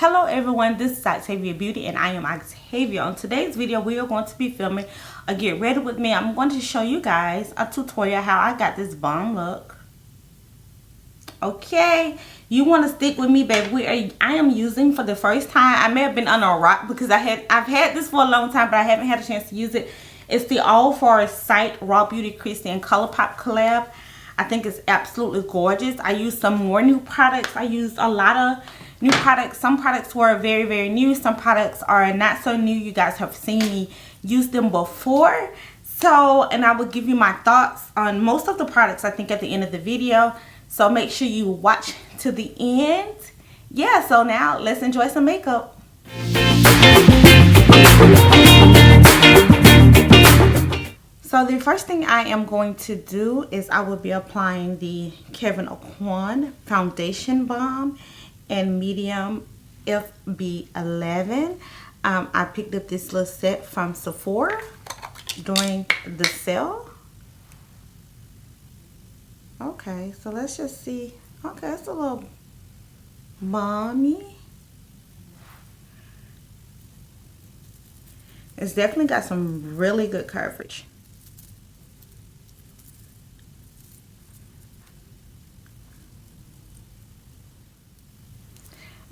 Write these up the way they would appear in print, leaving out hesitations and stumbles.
Hello everyone, this is Octavia Beauty and I am Octavia. On today's video, we are going to be filming a get ready with me. I'm going to show you guys a tutorial how I got this bomb look. Okay, you want to stick with me, baby. I am using for the first time. I may have been under a rock because I've had this for a long time, but I haven't had a chance to use it. It's the All for Sight Raw Beauty Kristi and Colourpop collab. I think it's absolutely gorgeous. I used some more new products. I used a lot of new products. Some products were very, very new. Some products are not so new. You guys have seen me use them before. So, and I will give you my thoughts on most of the products, I think, at the end of the video. So make sure you watch to the end. Yeah, so now let's enjoy some makeup. So the first thing I am going to do is I will be applying the Kevyn Aucoin Foundation Balm in medium FB11. I picked up this little set from Sephora during the sale. Okay, so let's just see. Okay, it's a little balmy. It's definitely got some really good coverage.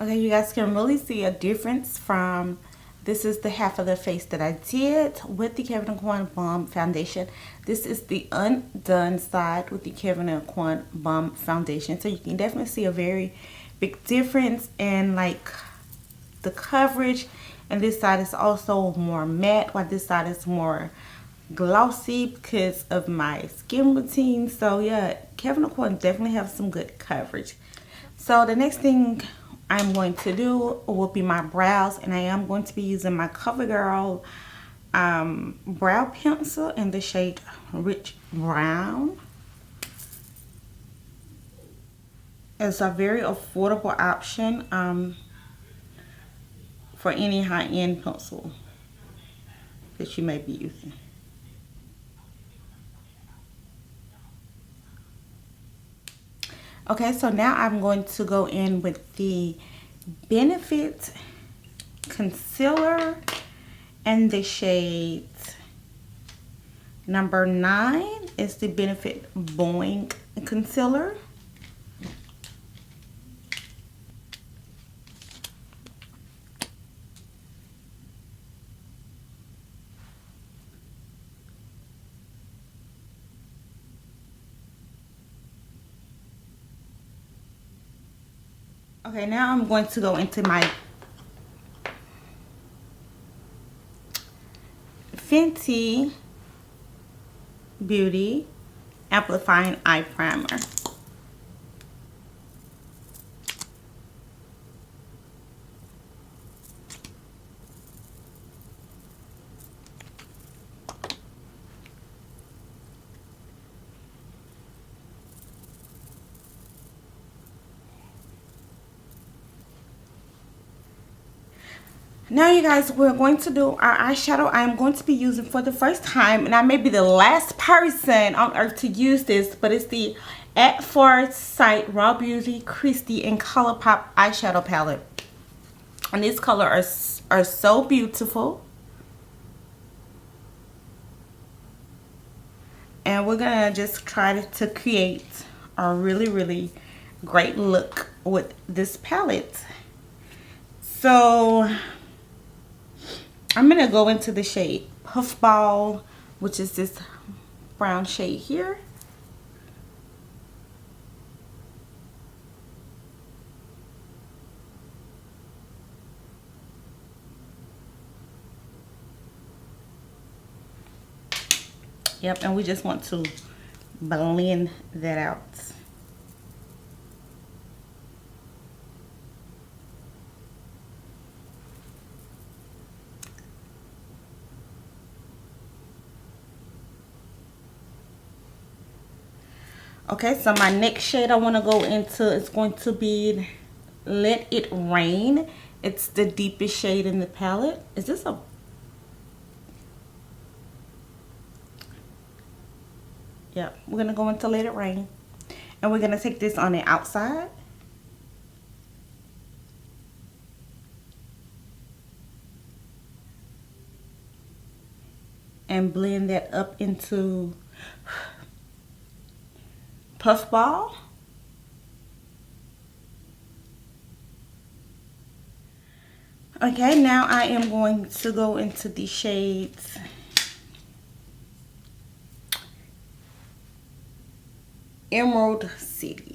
Okay, you guys can really see a difference from, this is the half of the face that I did with the Kevyn Aucoin Balm Foundation. This is the undone side with the Kevyn Aucoin Balm Foundation. So you can definitely see a very big difference in like the coverage. And this side is also more matte, while this side is more glossy because of my skin routine. So yeah, Kevyn Aucoin definitely have some good coverage. So the next thing I'm going to do will be my brows, and I am going to be using my CoverGirl brow pencil in the shade Rich Brown. It's a very affordable option for any high-end pencil that you may be using. Okay, so now I'm going to go in with the Benefit Concealer and the shade number 9 is the Benefit Boing Concealer. Okay, now I'm going to go into my Fenty Beauty Amplifying Eye Primer. Now you guys, we're going to do our eyeshadow. I'm going to be using for the first time, and I may be the last person on earth to use this, but it's the At For Sight Raw Beauty Kristi and Colourpop eyeshadow palette. And these colors are so beautiful. And we're gonna just try to create a really, really great look with this palette. So I'm going to go into the shade Puffball, which is this brown shade here. Yep, and we just want to blend that out. Okay, so my next shade I want to go into is going to be Let It Rain. It's the deepest shade in the palette. Is this a... Yep, we're going to go into Let It Rain. And we're going to take this on the outside. and blend that up into puffball. Okay, now I am going to go into the shades Emerald City.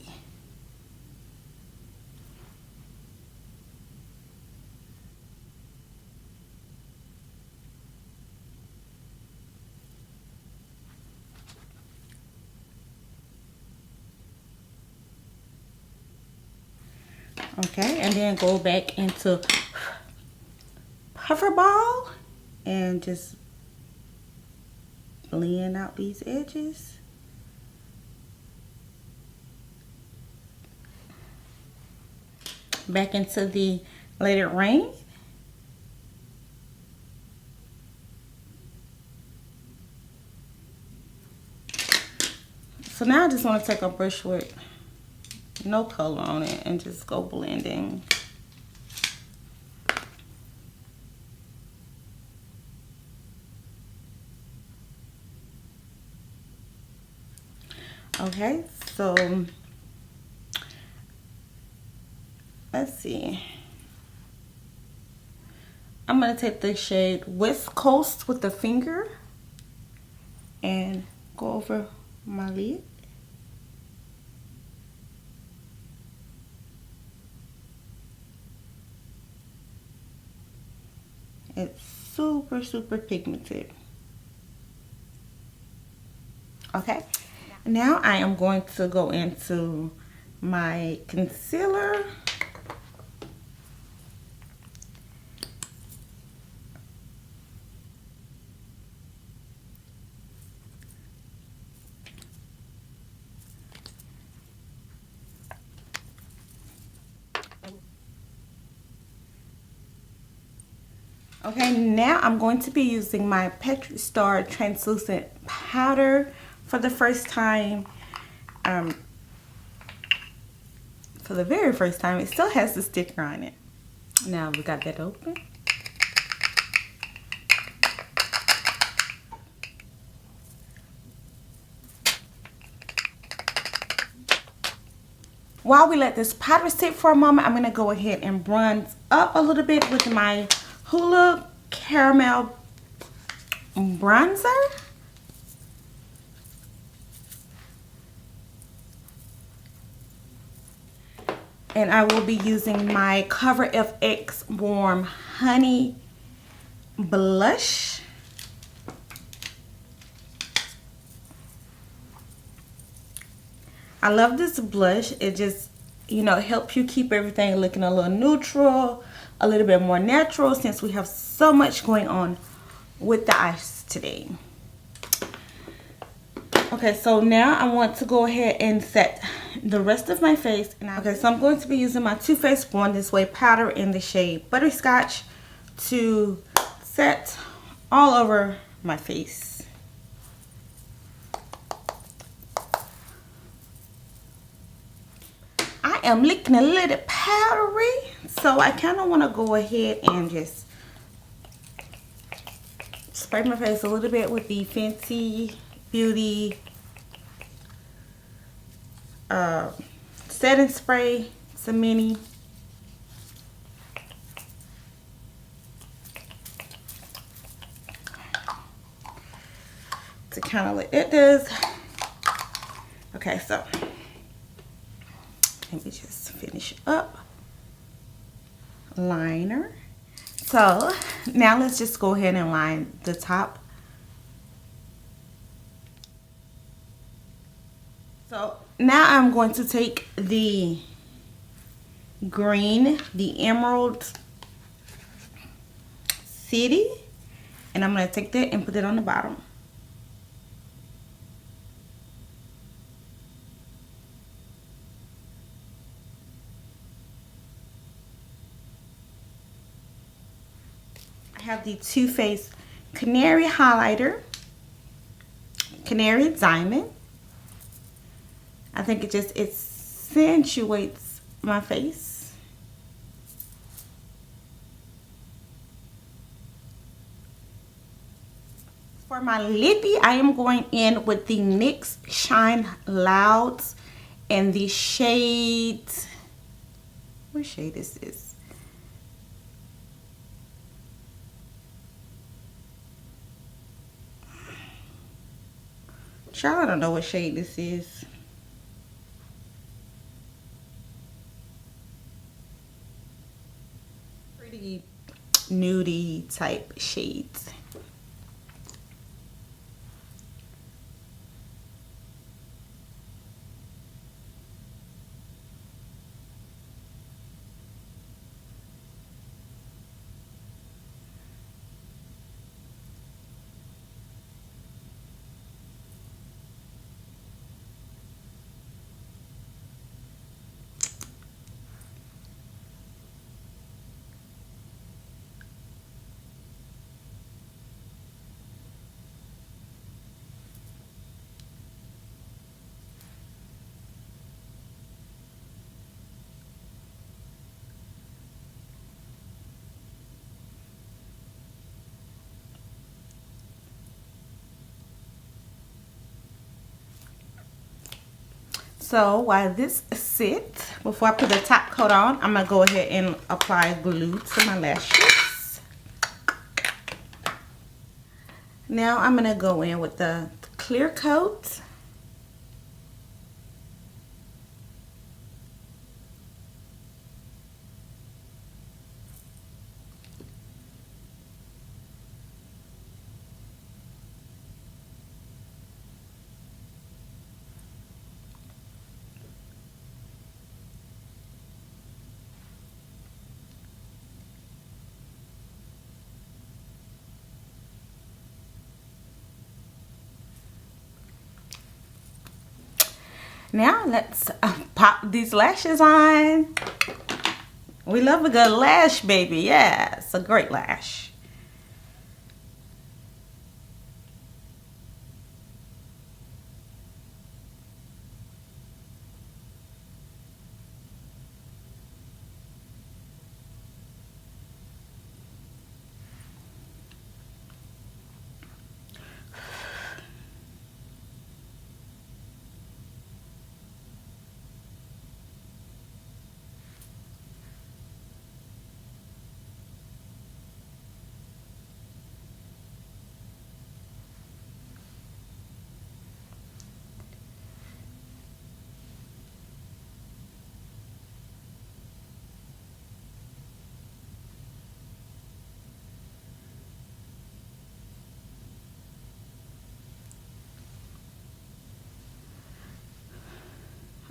Okay, and then go back into Puffball and just blend out these edges. Back into the Let It Rain. So now I just want to take a brush with no color on it and just go blending. Okay, so let's see. I'm going to take the shade West Coast with the finger and go over my lid. It's super, super pigmented. Okay, now I am going to go into my concealer. Okay, now I'm going to be using my Petri Star translucent powder for the first time. For the very first time. It still has the sticker on it. Now we got that open. While we let this powder sit for a moment, I'm going to go ahead and bronze up a little bit with my Hoola Caramel Bronzer. And I will be using my Cover FX Warm Honey Blush. I love this blush. It just, you know, helps you keep everything looking a little neutral, a little bit more natural, since we have so much going on with the eyes today. Okay, so now I want to go ahead and set the rest of my face. Okay, so I'm going to be using my Too Faced Born This Way powder in the shade Butterscotch to set all over my face. I am looking a little powdery, so I kind of want to go ahead and just spray my face a little bit with the Fenty Beauty setting spray. It's a mini. To kind of let it does. Okay, so let me just finish up. Liner. So now let's just go ahead and line the top. So now I'm going to take the green, the Emerald City, and I'm going to take that and put it on the bottom. I have the Too Faced Canary Highlighter, Canary Diamond. I think it just accentuates my face. As For my lippy, I am going in with the NYX Shine Loud and the shade, what shade is this? Child, I don't know what shade this is. Pretty nudie type shades. So while this sits, before I put the top coat on, I'm going to go ahead and apply glue to my lashes. Now I'm going to go in with the clear coat. Now let's pop these lashes on. We love a good lash, baby. Yeah, it's a great lash.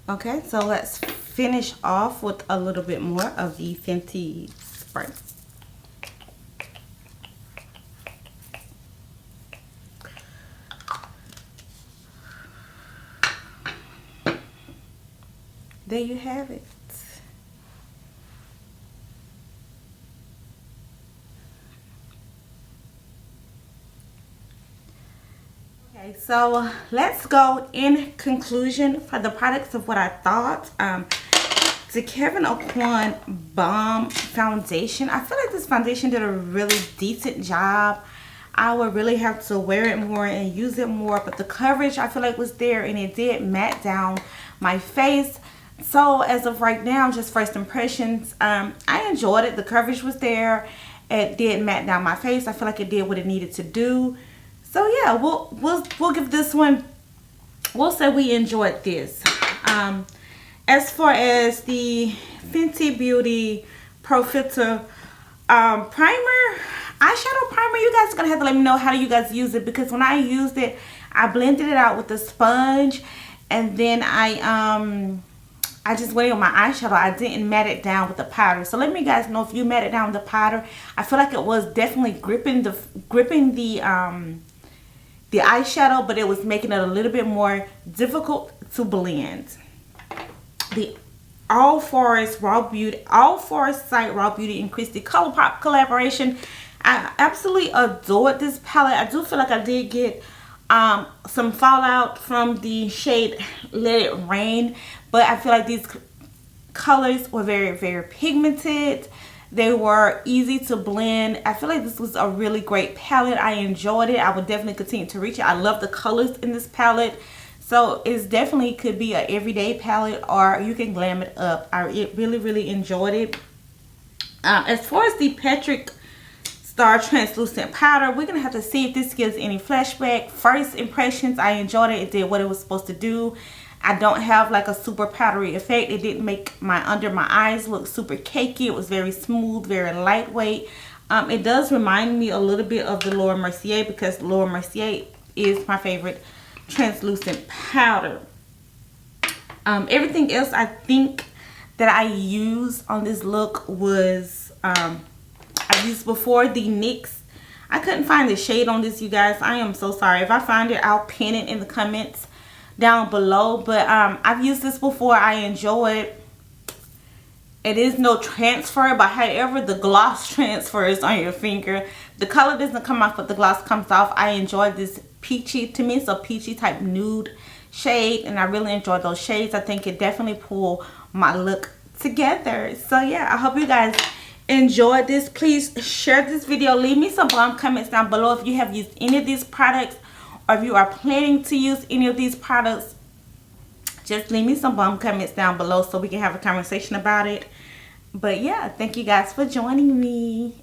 Okay, so let's finish off with a little bit more of the Fenty spray. There you have it. Okay, so let's go in conclusion for the products of what I thought. The Kevyn Aucoin Balm Foundation. I feel like this foundation did a really decent job. I would really have to wear it more and use it more, but the coverage I feel like was there, and it did matte down my face. So as of right now, just first impressions, I enjoyed it. The coverage was there. It did matte down my face. I feel like it did what it needed to do. So yeah, we'll give this one, we'll say we enjoyed this. As far as the Fenty Beauty Pro Filter primer, eyeshadow primer, you guys are gonna have to let me know how do you guys use it, because when I used it, I blended it out with the sponge, and then I just went in with my eyeshadow. I didn't matte it down with the powder. So let me guys know if you matte it down with the powder. I feel like it was definitely gripping the eyeshadow, but it was making it a little bit more difficult to blend. The All Forest Sight Raw Beauty and Kristi Colourpop collaboration. I absolutely adored this palette. I do feel like I did get some fallout from the shade Let It Rain, but I feel like these colors were very, very pigmented. They were easy to blend. I feel like this was a really great palette. I enjoyed it. I would definitely continue to reach it. I love the colors in this palette. So it's definitely could be an everyday palette, or you can glam it up. I really enjoyed it. As far as the Patrick Star Translucent Powder, we're going to have to see if this gives any flashback. First impressions, I enjoyed it. It did what it was supposed to do. I don't have like a super powdery effect. It didn't make my under my eyes look super cakey. It was very smooth, very lightweight. It does remind me a little bit of the Laura Mercier, because Laura Mercier is my favorite translucent powder. Everything else I think that I used on this look was I used before the NYX. I couldn't find the shade on this, you guys. I am so sorry. If I find it, I'll pin it in the comments down below. But I've used this before. I enjoy it. It is no transfer, but however the gloss transfers on your finger, the color doesn't come off, but the gloss comes off. I enjoyed this peachy. To me, it's a peachy type nude shade, and I really enjoyed those shades. I think it definitely pulled my look together. So yeah, I hope you guys enjoyed this. Please share this video. Leave me some bomb comments down below if you have used any of these products, or if you are planning to use any of these products. Just leave me some bomb comments down below so we can have a conversation about it. But yeah, thank you guys for joining me.